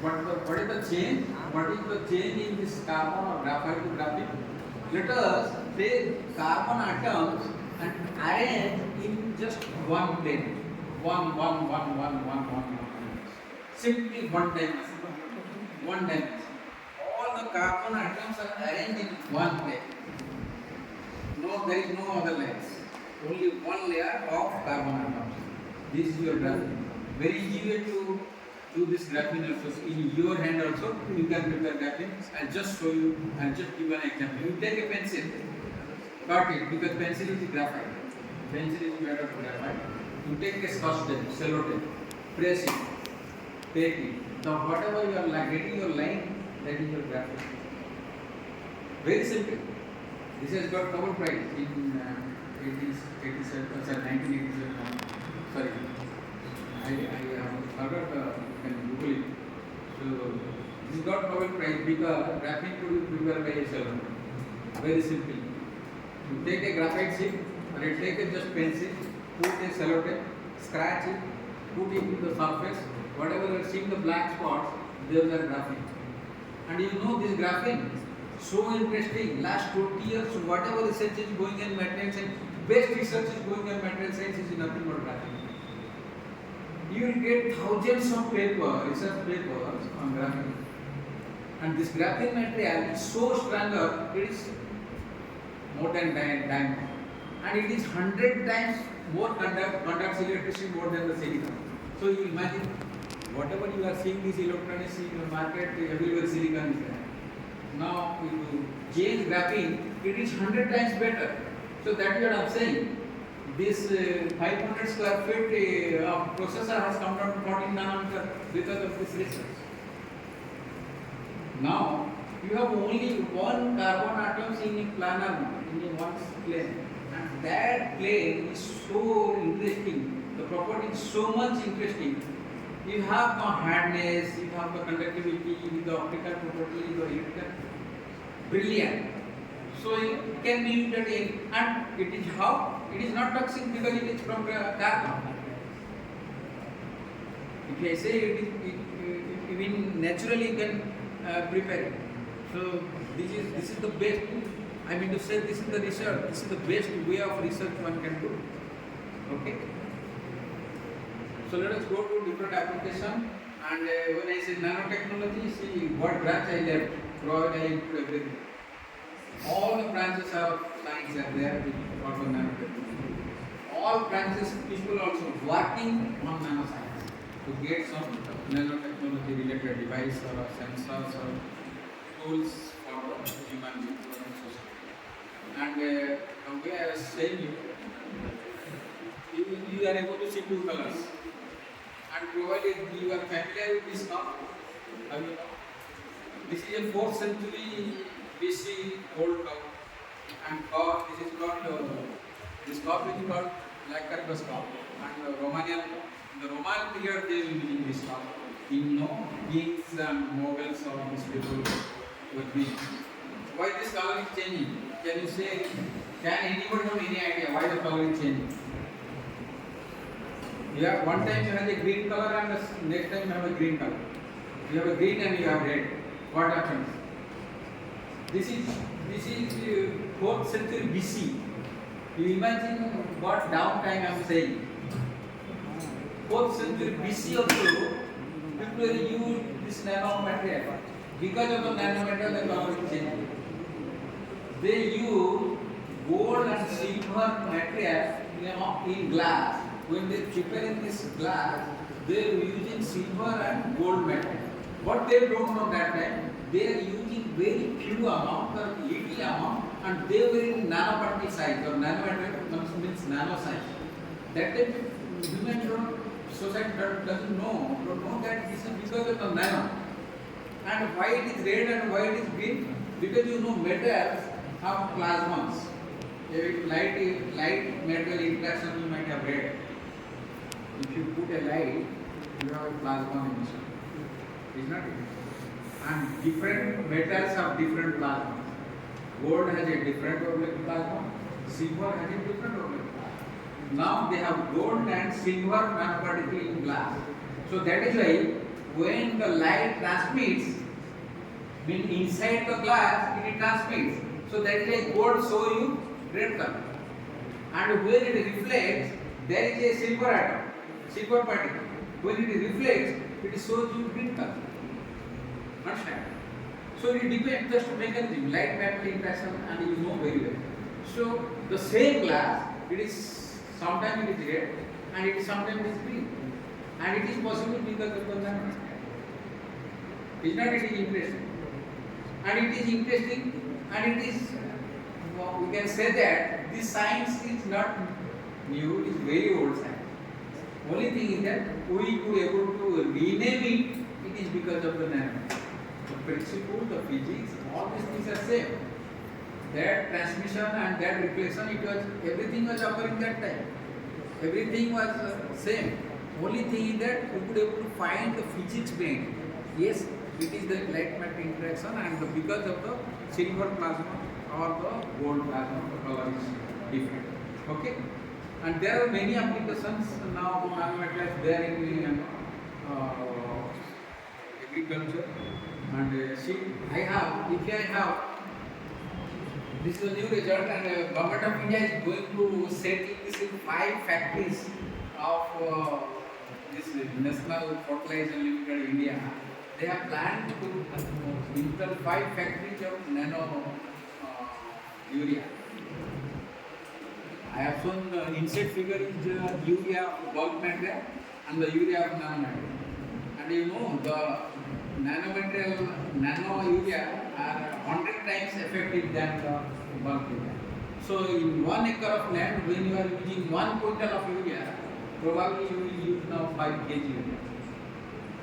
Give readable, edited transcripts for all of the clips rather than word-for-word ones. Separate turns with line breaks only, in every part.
What is the change? What is the change in this carbon or graphite to graphene? Let us take carbon atoms and arrange in just one plane. One. Simply one dimension. One dimension. All the carbon atoms are arranged in one plane. No, there is no other layers. Only one layer of carbon atoms. This is your graphene. Very easy way to do this graphene also. In your hand also, you can prepare graphene. I'll just show you. I'll just give an example. You take a pencil, cut it because pencil is graphite. Pencil is better for graphite. You take a scotch tape, sellotape, press it, take it. Now whatever you are getting your line, that is your graphene. Very simple. This has got Nobel Prize in 1987. Sorry, I forgot. You can Google it. So this got Nobel Prize because graphene could be prepared by a cell. Very simple. You take a graphite sheet or you take a just pencil, put a sellotape, scratch it, put it into the surface. Whatever you are seeing the black spots, those are graphene. And you know this graphene. So interesting. Last 20 years, whatever research is going in material science, best research is going in material science is nothing but graphene. You will get thousands of research papers on graphene. And this graphene material is so stronger, it is more than diamond. And it is 100 times more conducts electricity more than the silicon. So you imagine, whatever you are seeing these electronics in the market, everywhere silicon is there. Now, if you change graphene, it is 100 times better. So that is what I am saying. This 500 square feet of processor has come down to 14 nanometer because of this research. Now, you have only one carbon atoms in a planar, in one plane. And that plane is so interesting. The property is so much interesting. You have the hardness, you have the conductivity, the optical property, the electrical, brilliant. So it can be used at any, and it is how? It is not toxic because it is from carbon. If I say even naturally you can prepare it. So this is the best. I mean to say this is the research. This is the best way of research one can do. Okay. So let us go to different application. And when I say nanotechnology, see what branch I left. Probably I include everything. All the branches of science are there for the nanotechnology. All branches, people also working on nanoscience to get some nanotechnology related device or sensors or tools for human society. And the way I was saying you are able to see two colors. And probably you are familiar with this cup. Have you know? This is a 4th century BC old cup. And this is called this cup is called lacquerous cup. And Romanian, in the Roman period they were using this cup. You know, kings and nobles of these people were being. Why this color is changing? Can you say? Can anybody have any idea why the color is changing? You have one time you have a green color and the next time you have a green color. You have a green and you have red. What happens? This is 4th century BC. You imagine what downtime I am saying. 4th century BC also, people use this nanomaterial. Because of the nanomaterial, the color is changing. They use gold and silver material in glass. When they prepare this glass, they are using silver and gold metal. What they don't know that time, they are using very few amount or little amount, and they were in nanoparticle size or nanometer means nano size. That time human society don't know that this is because of the nano. And why it is red and why it is green? Because you know metals have plasmas. If light metal interaction you might have red. If you put a light, you have a plasma emission. Is not it? And different metals have different plasmas. Gold has a different wavelength plasma. Silver has a different wavelength plasma. Now they have gold and silver nanoparticle in glass. So that is why when the light transmits, mean inside the glass it transmits. So that is a gold show you red color. And when it reflects, there is a silver atom, silver particle. When it reflects, it shows you green color. Understand? So it depends just mechanism, light matter interaction, and you know very well. So the same glass, it is sometimes it is red and it is sometimes it is green. And it is possible because of the nano. Is not it is interesting? And it is interesting, and it is, we can say that this science is not new, it is very old science. Only thing is that we could able to rename it, it is because of the nano. The principle, the physics, all these things are same. That transmission and that reflection, it was, everything was occurring that time. Everything was same. Only thing is that we could able to find the physics behind it. Yes, it is the light matter interaction, and because of the silver plasma or the gold plasma, the color is different. Okay? And there are many applications now, nanomaterials there in agriculture. And see, if I have, this is a new result, and Government of India is going to set this in 5 factories of this National Fertilizer Limited India. They have planned to install 5 factories of nano urea. I have shown the insert figure is urea bulk material and the urea of nanomaterial. And you know the nanomaterial, nano urea are 100 times effective than the bulk urea. So in 1 acre of land, when you are using 1 quintal of urea, probably you will use now 5 kg urea.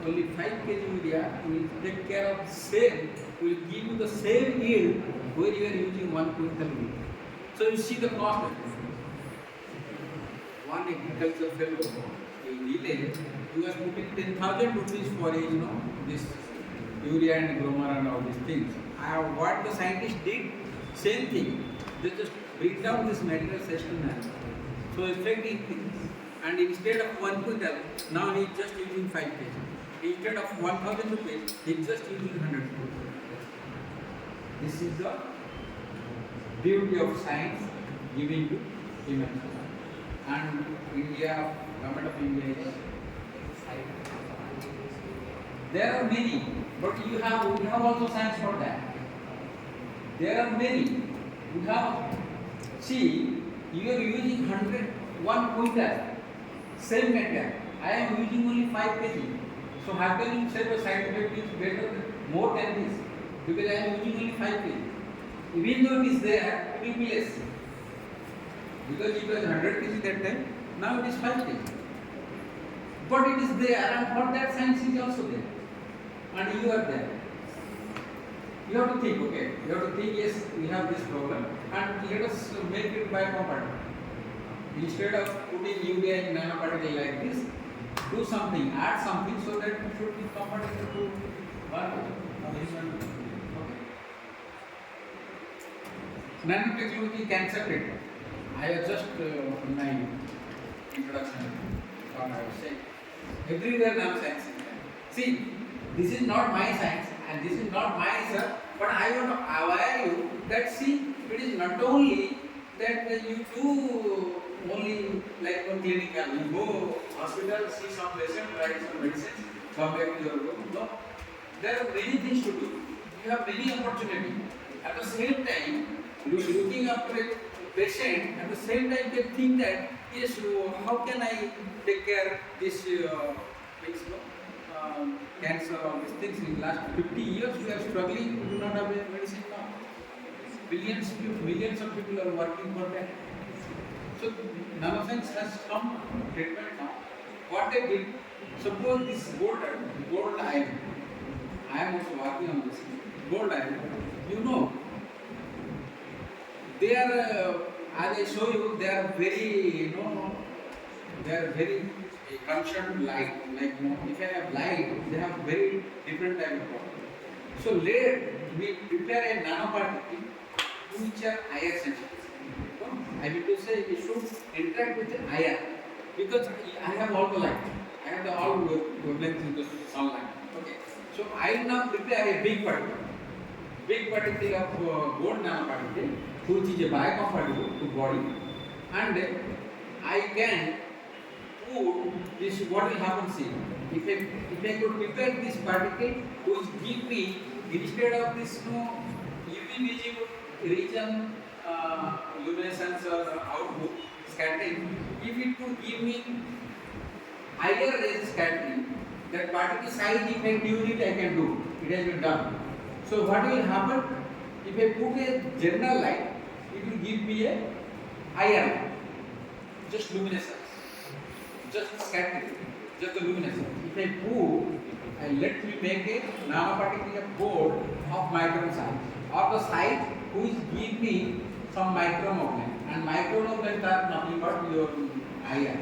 Only 5 kg urea will take care of the same, will give you the same yield where you are using 1 quintal urea. So you see the cost. One agriculture fellow in village, he was putting 10,000 rupees for this urea and gromor and all these things. What the scientists did, same thing. They just break down this material system. So effective things. And instead of 1 quintal, now he is just using 5 kg. Instead of 1,000 rupees, he is just using 100 rupees. This is the beauty of science giving to human. And India, Government of India is. There are many, but we have also science for that. There are many. We have, see, you are using 1 quintal, same material. I am using only 5 kg. So how can you say the side effect is better, more than this? Because I am using only 5 kg. Even though it is there, it will be less. Because it was 100 kg that time, now it is 5 kg. But it is there, and for that science is also there. And you are there. You have to think, okay, you have to think, yes, we have this problem, and let us make it biocompatible. Instead of putting urea in nanoparticle like this, do something, add something so that it should be compatible to human. Okay. Nanotechnology cancer treatment. I have just in my introduction what I was saying. Everywhere nanoscience is there. See, this is not my science and this is not my research, but I want to aware you that see, it is not only that you do only like one clinical, you go hospital, see some patient, write some medicine, come back to your room. No, there are many things to do. You have many opportunities. At the same time, you are looking after a patient. At the same time, they think that yes, how can I take care this things, cancer or these things. In last 50 years, we are struggling. We do not have a medicine now. Millions of people are working for that. So nanoscience has some treatment now. What they did, suppose this gold iron. I am also working on this. Gold iron. You know, they are, as I show you, they are very, they are very concerned light. Like, if I have light, they have very different type of problem. So let me prepare a nanoparticle which are IR sensitive. I mean to say it should interact with the IR because I have all the light. I have all wavelengths in the sunlight. Okay. So I now prepare a big particle of gold nanoparticle, which is a biocompatible to body, and I can put this. What will happen? See, if I could prepare this particle, which give me instead of this UV visible region luminescence or output scattering, if it could give me higher rays scattering, that particle size effect unit I can do. It has been done. So what will happen? If I put a general light, it will give me a higher light, just luminescence, just scattering, just the luminescence. If I put, and let me make a nanoparticle of gold of micron size, or the size which give me some micron of length, and micron of length are nothing but your higher.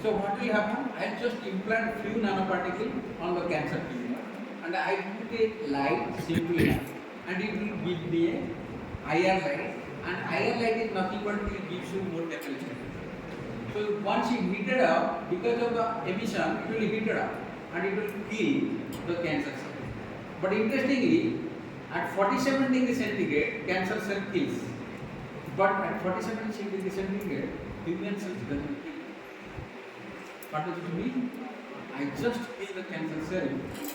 So what will happen? I just implant few nanoparticles on the cancer tumor, and I put a light simply enough, and it will give me a higher light, and higher light is nothing but it gives you more temperature. So once it heated up, because of the emission, it will heat it up, and it will kill the cancer cell. But interestingly, at 47 degrees centigrade, cancer cell kills. But at 47 degrees centigrade, human cells doesn't kill. What does it mean? I just kill the cancer cell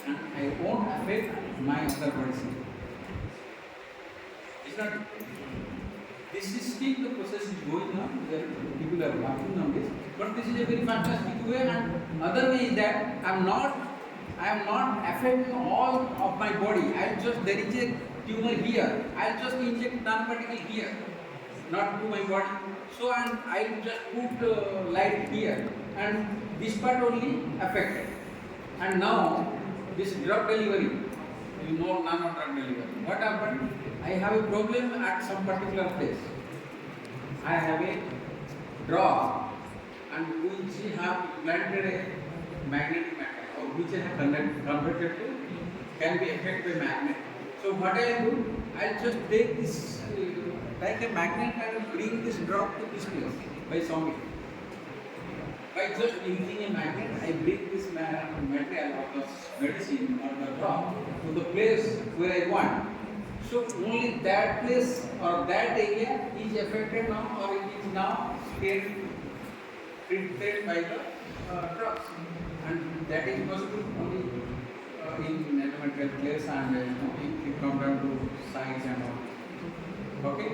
and I won't affect my other body cell. It's not. This is still the process is going on. People are working on this, but this is a very fantastic way. And other way is that I am not affecting all of my body. There is a tumor here. I'll just inject nanoparticle here, not to my body. So and I'll just put light here, and this part only affected. And now this drug delivery, nano drug delivery. What happened? I have a problem at some particular place. I have a drug, and which have implanted a magnetic matter, or which I have converted to can be affected by magnet. So what I do? I'll just take this like a magnet and bring this drug to this place by some way. By just using a magnet, I bring this material or the medicine or the drug to the place where I want. So only that place or that area is affected now, or it is now treated by the drugs, and that is possible only in nanomaterial place, and if you come down to science and all. Okay,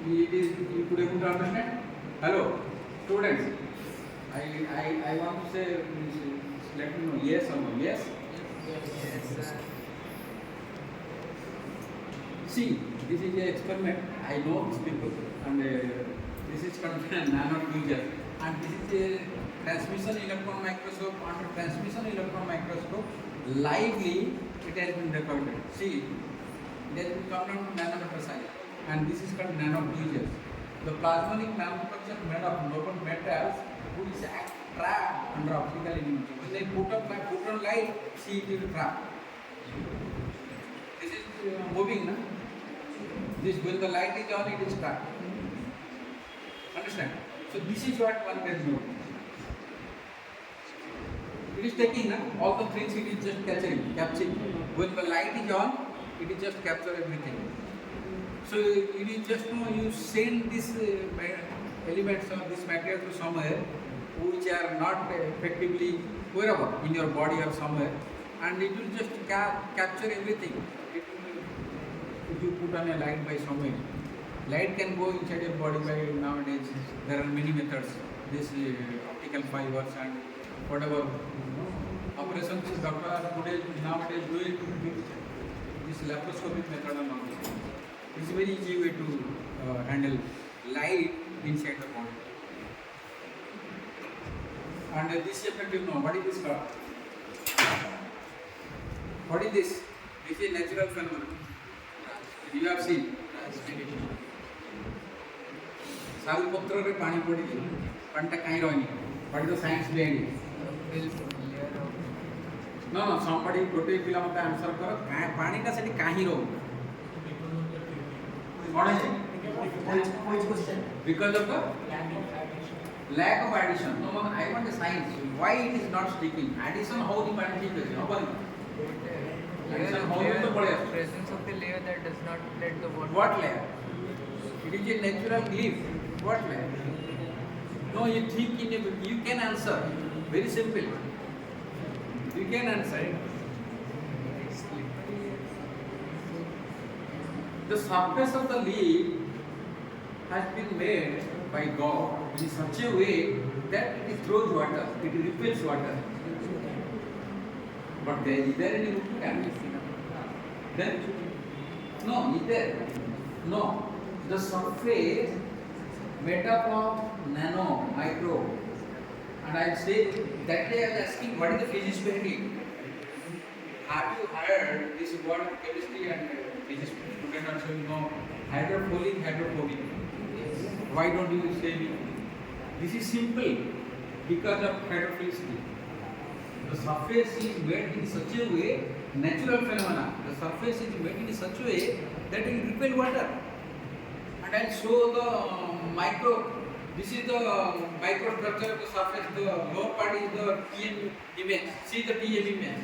it is you could able to understand. Hello, students. I want to say, let me know yes or no. Yes. Yes, sir. See, this is an experiment. I know these people, and this is called nanofusion, and this is a transmission electron microscope. Under transmission electron microscope, lively it has been recorded. See, it has been come down to nanometer size, and this is called nanofusion. The plasmonic nanostructure made of noble metals, which act trapped under optical illumination. When they put on light, see it will trap. This is moving, na? This when the light is on, it is trapped. Understand? So this is what one can do. It is taking, na? All the things it is just capturing. When the light is on, it is just capture everything. So it is just you send these elements or this material to somewhere which are not effectively wherever in your body or somewhere, and it will just capture everything. If you put on a light by somewhere, light can go inside your body by nowadays. There are many methods. This optical fibers and whatever operations doctor nowadays do it with this laparoscopic method and all this. It's a very easy way to handle light inside the body. And this effect, what is this called? What is this? This is a natural phenomenon. You have seen. Salpatra pani podi panta kahi rohini. What is the science behind it? No. Somebody go to a answer karo. Pani ka seti kahi rohu. What is it? Which question? Because of the lack of addition. No, I want the science. Why it is not sticking? Addition how the pani is? And
Layer,
some
layer,
also pole asche.
presence of the layer that does not let the water.
What layer? It is a natural leaf. What layer? No, you think in a, you can answer. Very simple. You can answer. The surface of the leaf has been made by God in such a way that it throws water, it repels water. But is there any root? Then? No, is there? No. The surface made up of nano, micro. And I say, that day I was asking, what is the physics behind it? Have you heard this word chemistry and physics student also know hydrophobic? Why don't you say me? This is simple because of hydrophilicity. The surface is made in such a way, natural phenomena. The surface is made in such a way that it will repel water. And I'll show the micro. This is the microstructure of the surface. The lower part is the TM image. See the TM image.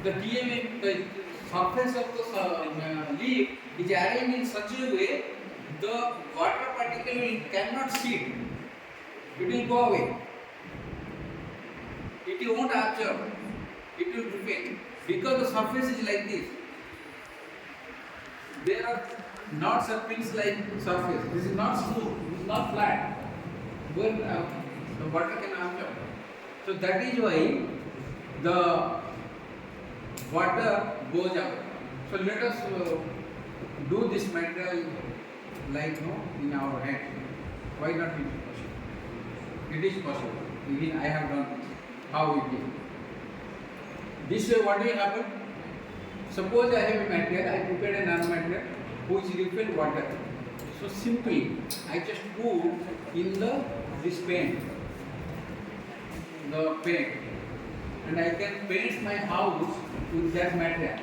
The TM, the surface of the leaf is arranged in such a way the water particle cannot sit. It will go away. It won't absorb. It will repel. Because the surface is like this. There are not surface like surface. This is not smooth. This is not flat. Where the water can absorb. So that is why the water goes up. So let us do this material like in our hand. Why not it is possible? It is possible. Even I have done how it is. This way what will happen? Suppose I have a material, I prepared a nanomaterial which repel water. So simply I just put in this paint, the paint, and I can paint my house with that material.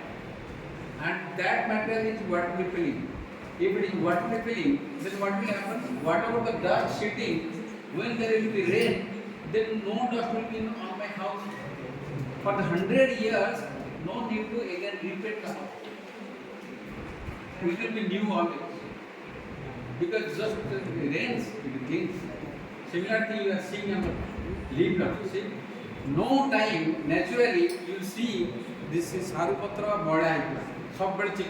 And that material is water repelling. If it is water repelling, then what will happen? Whatever the dust sitting, when there will be rain, then no dust will be on my house. For the 100 years, no need to again repaint the house. It will be new always. Because just rains, it cleans. Similar thing you are seeing on the leaf now. See? No time, naturally, you will see this is Harupatra Bada. Software chick.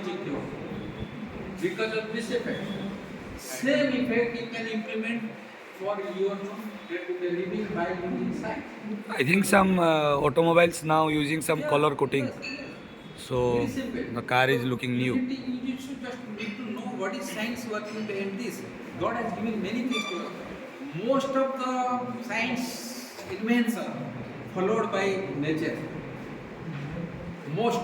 Because of this effect. Same effect you can implement for your day-to-day living by using science.
I think some automobiles now using some color coating. So
Very simple.
the car is looking new.
You should just need to know what is science working behind this. God has given many things to us. Most of the science inventions are followed by nature. Most.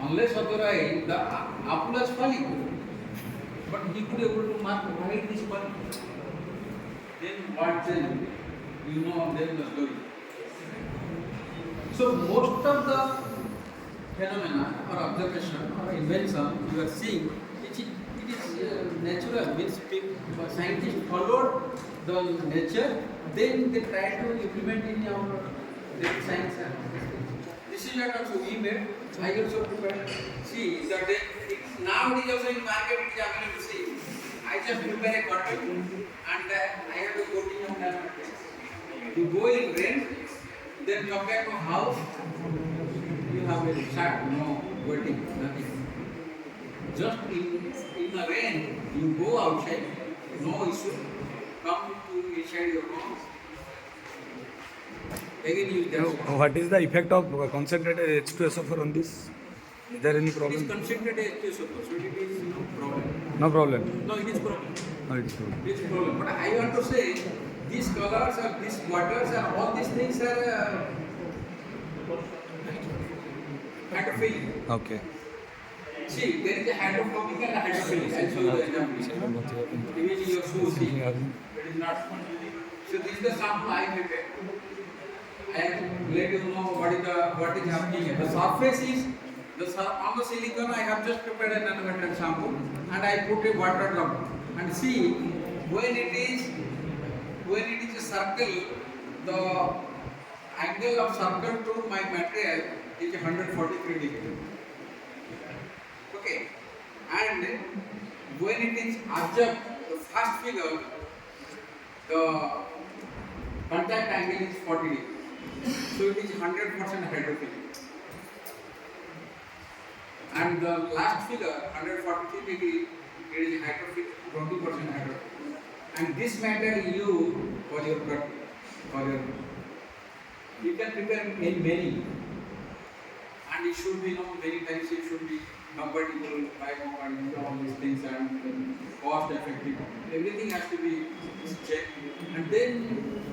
Unless otherwise the apple is falling. But he could able to mark why this falling. Then what then? You know then the story. So most of the phenomena or observation or invention you are seeing, it is natural. Means scientists followed the nature, then they try to implement in our science. This is what also we made. I also prepared. See that now it is also in market. It is available. See, I just prepare a cotton and I have a coating of that. You go in rain, then come back to house. You have a shirt, no wetting, nothing. Just in the rain, you go outside, no issue. Come to inside your home. Again use that.
What is the effect of concentrated H2SO4 on this? Is there any
It is
problem?
concentrated H2SO4, so it is no problem.
No problem.
No, it is problem.
No, it is problem.
It is problem. But I want to say, these colors or these waters and all these things are hydrophilic.
Okay.
See, there is a hydrophobic and a hydrophilic. I'll show you the example. Even your shoes, see, it is not. So this is the sample I prepared. I have let you know what is happening here. The surface is on the silicon. I have just prepared a nanometric sample and I put a water drop and see when it is a circle, the angle of circle to my material is 143 degrees. Okay, and when it is observed, the first figure, the contact angle is 40 degrees. So it is 100% hydrophilic. And the last figure, 143 degree, it is hydrophilic, 20% hydrophilic. And this matter you for your product, for your, you can prepare in many. And it should be known many times, it should be compatible, biocompatible, all these things, and cost effective. Everything has to be checked. And then,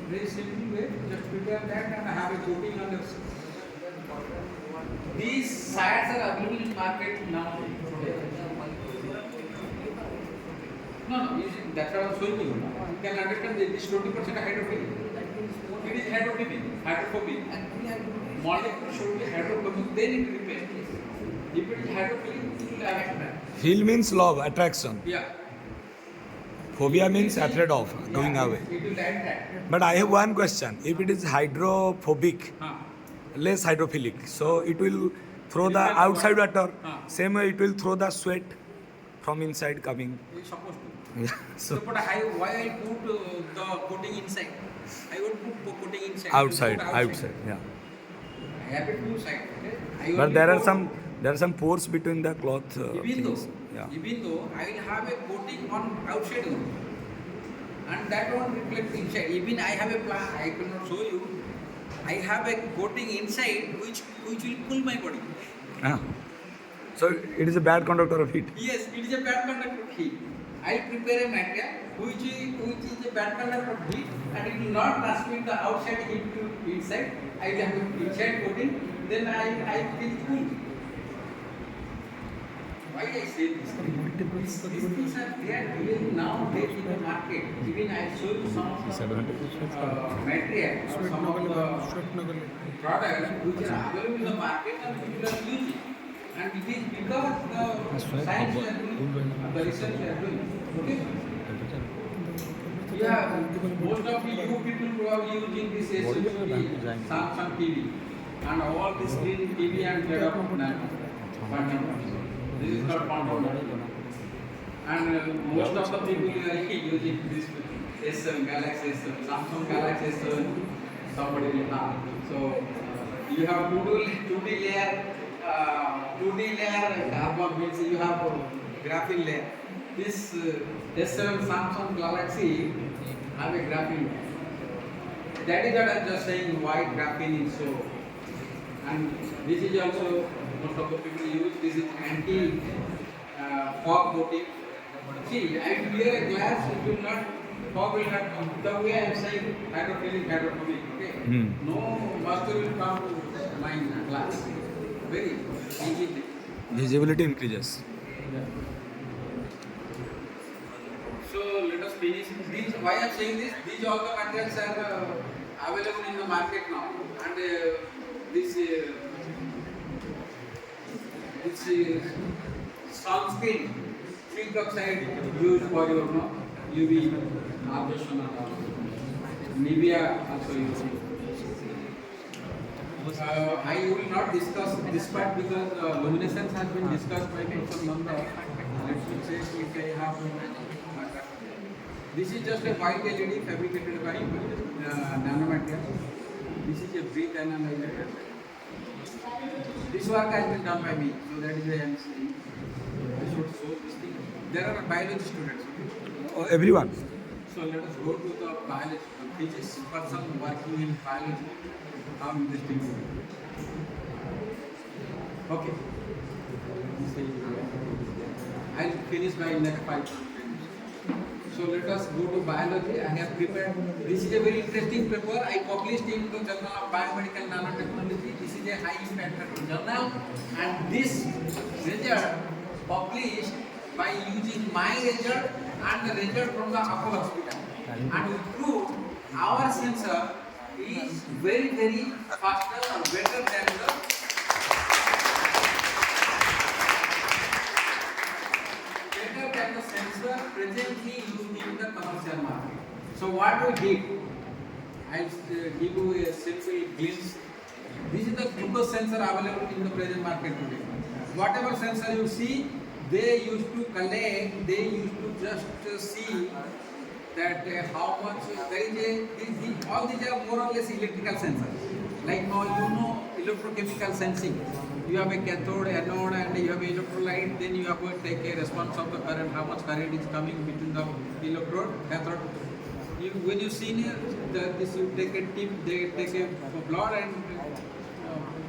very simple way, just prepare that and have a coating on the. These sites are available in market now. No, that's what I'm showing you. You can understand that this 20% hydrophilic. It is hydrophobic. Molecule should be hydrophobic, then it repels. If it is hydrophilic, it will attract.
Feel means love, attraction.
Yeah.
Phobia means afraid of, going away.
It will attract.
But I have one question. If it is hydrophobic, less hydrophilic, so it will throw the outside water. Same way it will throw the sweat from inside coming.
It's supposed to.
Yeah.
So, but why I put the coating inside? I would put coating inside.
Outside. Yeah.
I have it two sides. Okay?
But there are some pores between the cloth.
Even
things. Yeah.
though I will have a coating on outside only, and that won't reflect inside. Even I have a plan. I cannot show you. I have a coating inside which will cool my body.
Ah. So it is a bad conductor of heat.
Yes, it is a bad conductor of heat. I prepare a material which is a bad conductor of heat, and it will not transmit the outside heat to inside. I will have an inside coating, then I feel cool. Why I say this? These things are there even now in the market. Even I show you some of the material or some of the products which are available in the market and people are using. And it is because the science we are doing, the research we are doing. Okay? Yeah, most of you people who are using this SUV, Samsung TV, and all this green TV and made up nano. This is called compound. And most of the people are using this S7, Galaxy S7, Samsung Galaxy S7, somebody will have. So you have 2D layer carbon means you have graphene layer. This S7 Samsung Galaxy have a graphene layer. That is what I am just saying why graphene is so. And this is also most of the people use. This is anti fog coating. See, I will wear a glass, it will not, fog will not come. The way I am saying hydrophobic, okay? No moisture will come to my glass. Very easy.
Visibility increases.
Yeah. So let us finish. These, why I am saying this? These all the materials are available in the market now, and this sunscreen, zinc oxide used for your UV absorption and all. Nivea also used. I will not discuss this part because luminescence has been discussed by Dr. Nanda. Let me check if I have. This is just a white LED fabricated by nanomaterials. This is a breath analyzer. This work has been done by me, so that is why I am saying. I should show this thing. There are biology students.
Oh, everyone.
So let us go to the biology. Physics person working in biology. How interesting. Okay. I'll finish by next 5 minutes. So let us go to biology. I have prepared. This is a very interesting paper. I published in the Journal of Biomedical Nanotechnology. This is a high impact journal, and this result published by using my result and the result from the Apollo Hospital, and we proved our sensor is very, very faster or better than the sensor presently used in the commercial market. So what we did, I'll give you a simple glimpse This is the glucose sensor available in the present market today. Whatever sensor you see, they used to collect, they used to just see that how much there is all these are more or less electrical sensors. Like now you know electrochemical sensing. You have a cathode, anode, and you have electrolyte. Then you have to take a response of the current, how much current is coming between the electrode, cathode. When you see this, you take a tip, they take a blood and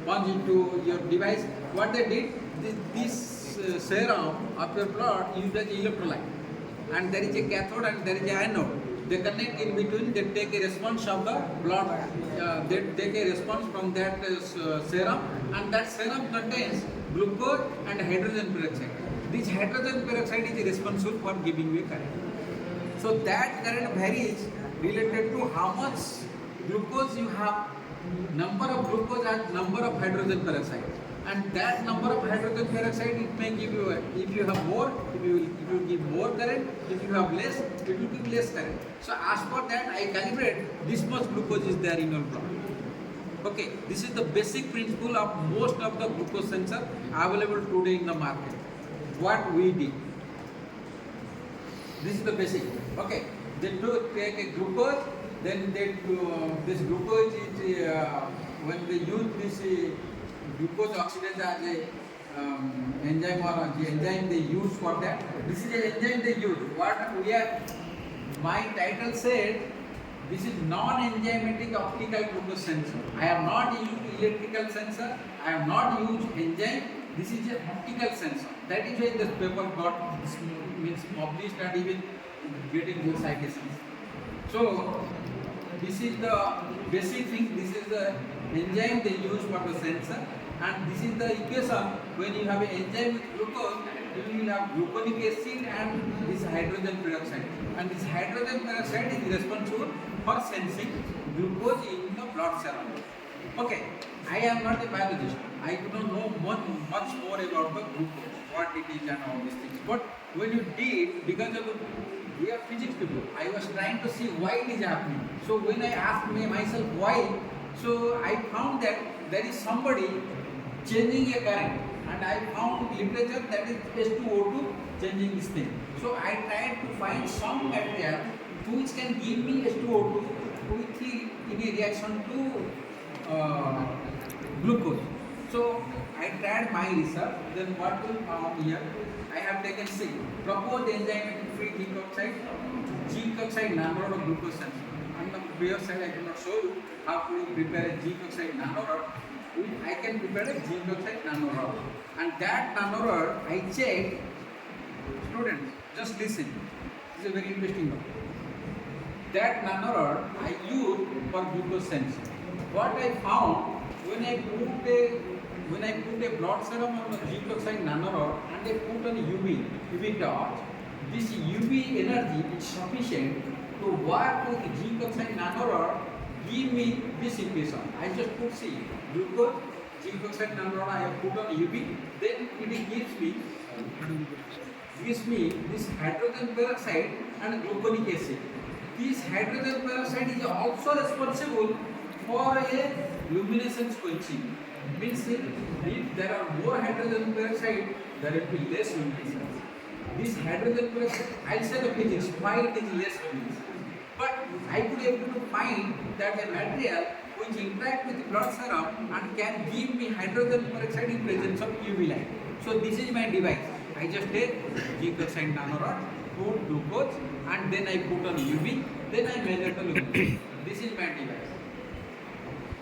punch into your device. What they did, this serum of your blood used as electrolyte, and there is a cathode and there is a anode. They connect in between. They take a response of the blood. They take a response from that serum, and that serum contains glucose and hydrogen peroxide. This hydrogen peroxide is responsible for giving you current. So that current varies related to how much glucose you have, number of glucose and number of hydrogen peroxide. And that number of hydrogen peroxide, it may give you, if you have more, it will give more current. If you have less, it will give less current. So as per that, I calibrate this much glucose is there in your blood. Okay, this is the basic principle of most of the glucose sensor available today in the market. What we did. This is the basic. Okay, they take a glucose, then this glucose is when they use this glucose oxidase as a enzyme or the enzyme they use for that. This is the enzyme they use. What we are, my title said, this is non-enzymatic optical glucose sensor. I have not used electrical sensor. I have not used enzyme. This is an optical sensor. That is why this paper got means published and even getting good citations. So this is the basic thing. This is the enzyme they use for the sensor, and this is the equation. When you have an enzyme with glucose, you will have gluconic acid and this hydrogen peroxide. And this hydrogen peroxide is responsible for sensing glucose in the blood serum. Okay, I am not a biologist. I do not know much more about the glucose, what it is and all these things. But when you did, because of we are physics people, I was trying to see why it is happening. So when I asked myself why, so I found that there is somebody changing a current, and I found literature that is H2O2 changing this thing. So I tried to find some material which can give me H2O2 with in a reaction to glucose. So I tried my research. Then what we found here, I have taken C, proposed enzymatic free zinc oxide nanorod of glucose sensor. On the previous side, I cannot show you how to prepare a zinc oxide nanorod. I can prepare a zinc oxide nanorod, and that nanorod I checked. Students, just listen. This is a very interesting one. That nanorod I used for glucose sensing. What I found, when I put a blood serum on the zinc oxide nanorod and I put on UV torch, this UV energy is sufficient to work with zinc oxide nanorod, give me this equation. I just put C, glucose, zinc oxide nanorod I have put on UV, then it gives me this hydrogen peroxide and gluconic acid. This hydrogen peroxide is also responsible for a luminescence quenching. Means if there are more hydrogen peroxide, there will be less luminescence. This hydrogen peroxide, I'll say the physics, why it is less luminescence. But I could able to find that a material which interact with blood serum and can give me hydrogen peroxide in presence of UV light. So this is my device. I just take zinc oxide nanorod, put glucose, and then I put on UV, then I measure the luminescence. This is my device.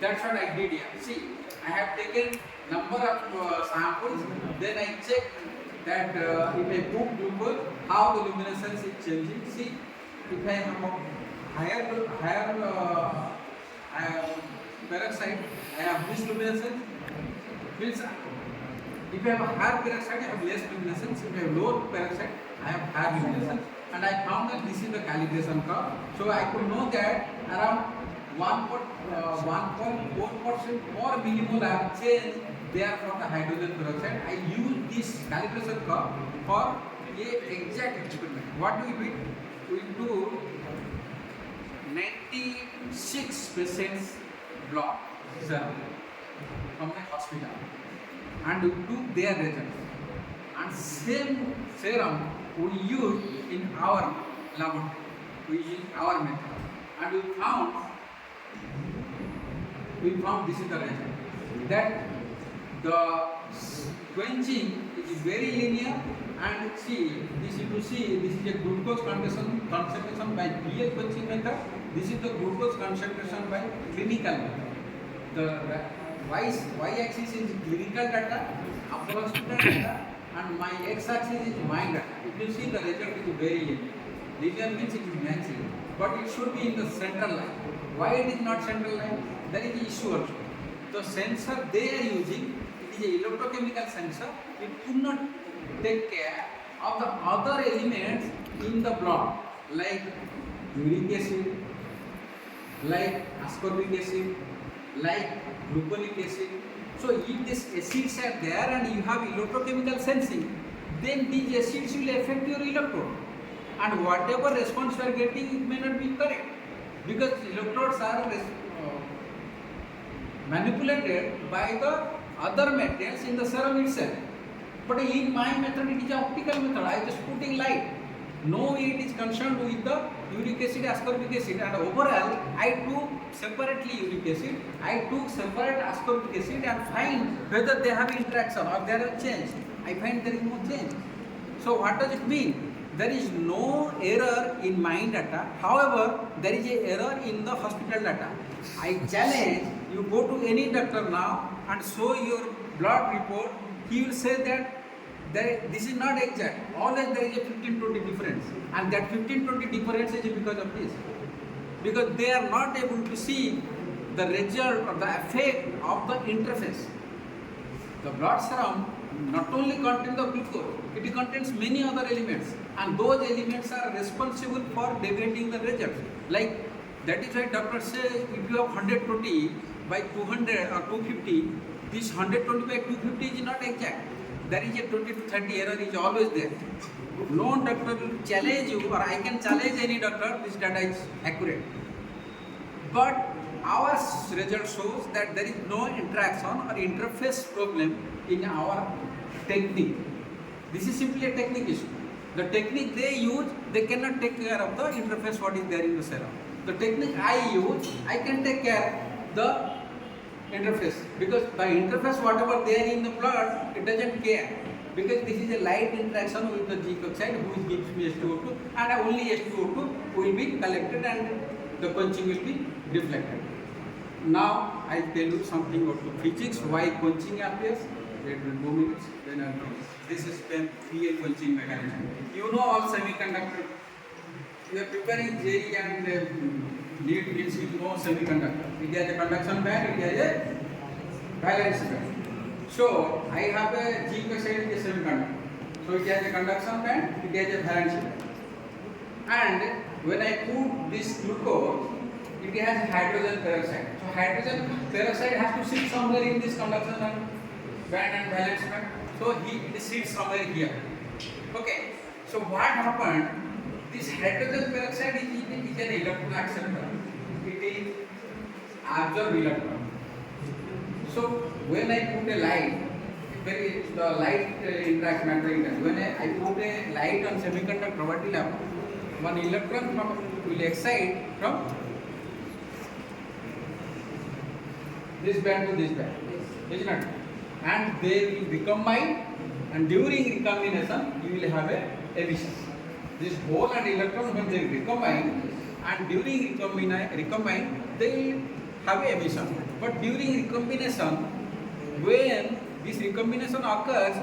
That's what I did here. See, I have taken number of samples, then I check that if I put glucose, how the luminescence is changing. See, if I have higher peroxide, I have this luminescence. Means if I have a higher peroxide, I have less luminescence. If I have lower peroxide, I have higher luminescence. And I found that this is the calibration curve. So I could know that around 1.4% or millimole I have changed there for the hydrogen peroxide. I use this calibration curve for a exact experiment. What do we do? We do 96 patients blood serum. from the hospital and we took their results. And same serum we use in our laboratory, we use our method. And we found this is the result. That the quenching is very linear and see, this is a glucose concentration by PL quenching method. This is the glucose concentration by clinical method. The y-axis is clinical data, upper hospital data, and my x-axis is my data. If you see, the result is very linear. Linear means it is matching, but it should be in the central line. Why it is not central line? There is an issue also. The sensor they are using, it is an electrochemical sensor. It could not take care of the other elements in the blood, like uric acid, like ascorbic acid, like gluconic acid. So if these acids are there and you have electrochemical sensing, then these acids will affect your electrode. And whatever response you are getting, it may not be correct. Because electrodes are manipulated by the other materials in the serum itself. But in my method, it is an optical method. I just putting light. No, it is concerned with the uric acid, ascorbic acid, and overall, I took separately uric acid, I took separate ascorbic acid and find whether they have interaction or there are change. I find there is no change. So what does it mean? There is no error in my data. However, there is an error in the hospital data. I challenge you, go to any doctor now and show your blood report. He will say that this is not exact. Always there is a 15-20 difference, and that 15-20 difference is because of this. Because they are not able to see the result or the effect of the interface. The blood serum not only contains the glucose, it contains many other elements, and those elements are responsible for deviating the results. Like that is why doctors say if you have 120 by 200 or 250, this 120 by 250 is not exact. There is a 20 to 30 error is always there. No doctor will challenge you, or I can challenge any doctor, this data is accurate. But our result shows that there is no interaction or interface problem in our technique. This is simply a technique issue. The technique they use, they cannot take care of the interface what is there in the serum. The technique I use, I can take care of the interface, because by interface whatever there in the blood, it doesn't care, because this is a light interaction with the zinc oxide which gives me H2O2, and only H2O2 will be collected and the quenching will be reflected. Now I tell you something about the physics, why quenching appears. Wait 2 minutes, then I'll tell you. This is PL quenching mechanism. You know all semiconductor. You are preparing JEE and need means you know semiconductor. It has a conduction band, it has a valence band. So I have a zinc oxide is a semiconductor. So it has a conduction band, it has a valence band. And when I put this glucose, it has hydrogen peroxide. So hydrogen peroxide has to sit somewhere in this conduction band and valence band. So it sits somewhere here. Okay. So what happened? This hydrogen peroxide is an electron acceptor. It is absorb electron. So when I put a light, the light interacts matter interact. When I put a light on semiconductor, what will happen? One electron will excite from this band to this band, isn't it? And they will recombine, and during recombination, you will have a emission. This hole and electron, when they recombine, and during recombine, they will have a emission. But during recombination, when this recombination occurs,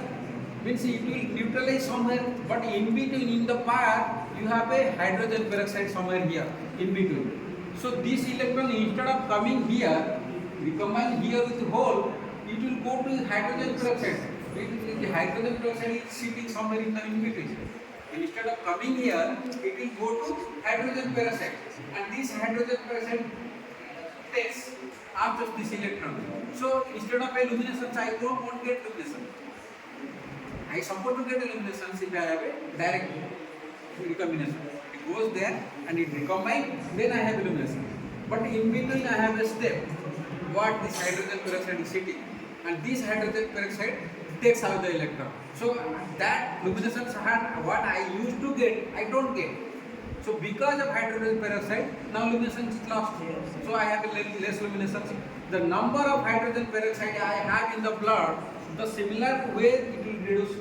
means it will neutralize somewhere, but in between, in the path, you have a hydrogen peroxide somewhere here, in between. So this electron, instead of coming here, recombine here with the hole, it will go to hydrogen peroxide. The hydrogen peroxide is sitting somewhere in the in between. Instead of coming here, it will go to hydrogen peroxide, and this hydrogen peroxide takes after this electron. So instead of a luminescence, I won't get luminescence. I suppose to get a luminescence if I have a direct recombination. It goes there and it recombines, then I have a luminescence. But in between I have a step. what this hydrogen peroxide is sitting, and this hydrogen peroxide takes out the electron. So that luminescence what I used to get, I don't get. So because of hydrogen peroxide, now luminescence is lost. So I have a less luminescence. The number of hydrogen peroxide I have in the blood, the similar way it will reduce.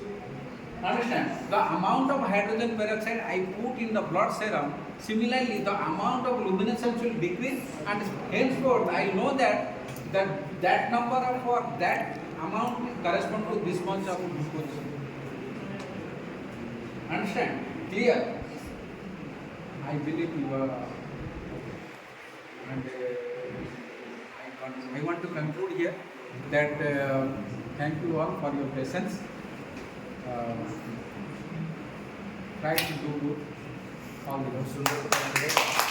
Understand? The amount of hydrogen peroxide I put in the blood serum, similarly the amount of luminescence will decrease, and henceforth I know that number of or that amount will correspond to this much of glucose. Understand? Clear? I believe you are. And I want to conclude here that thank you all for your patience. Try to do good all the best.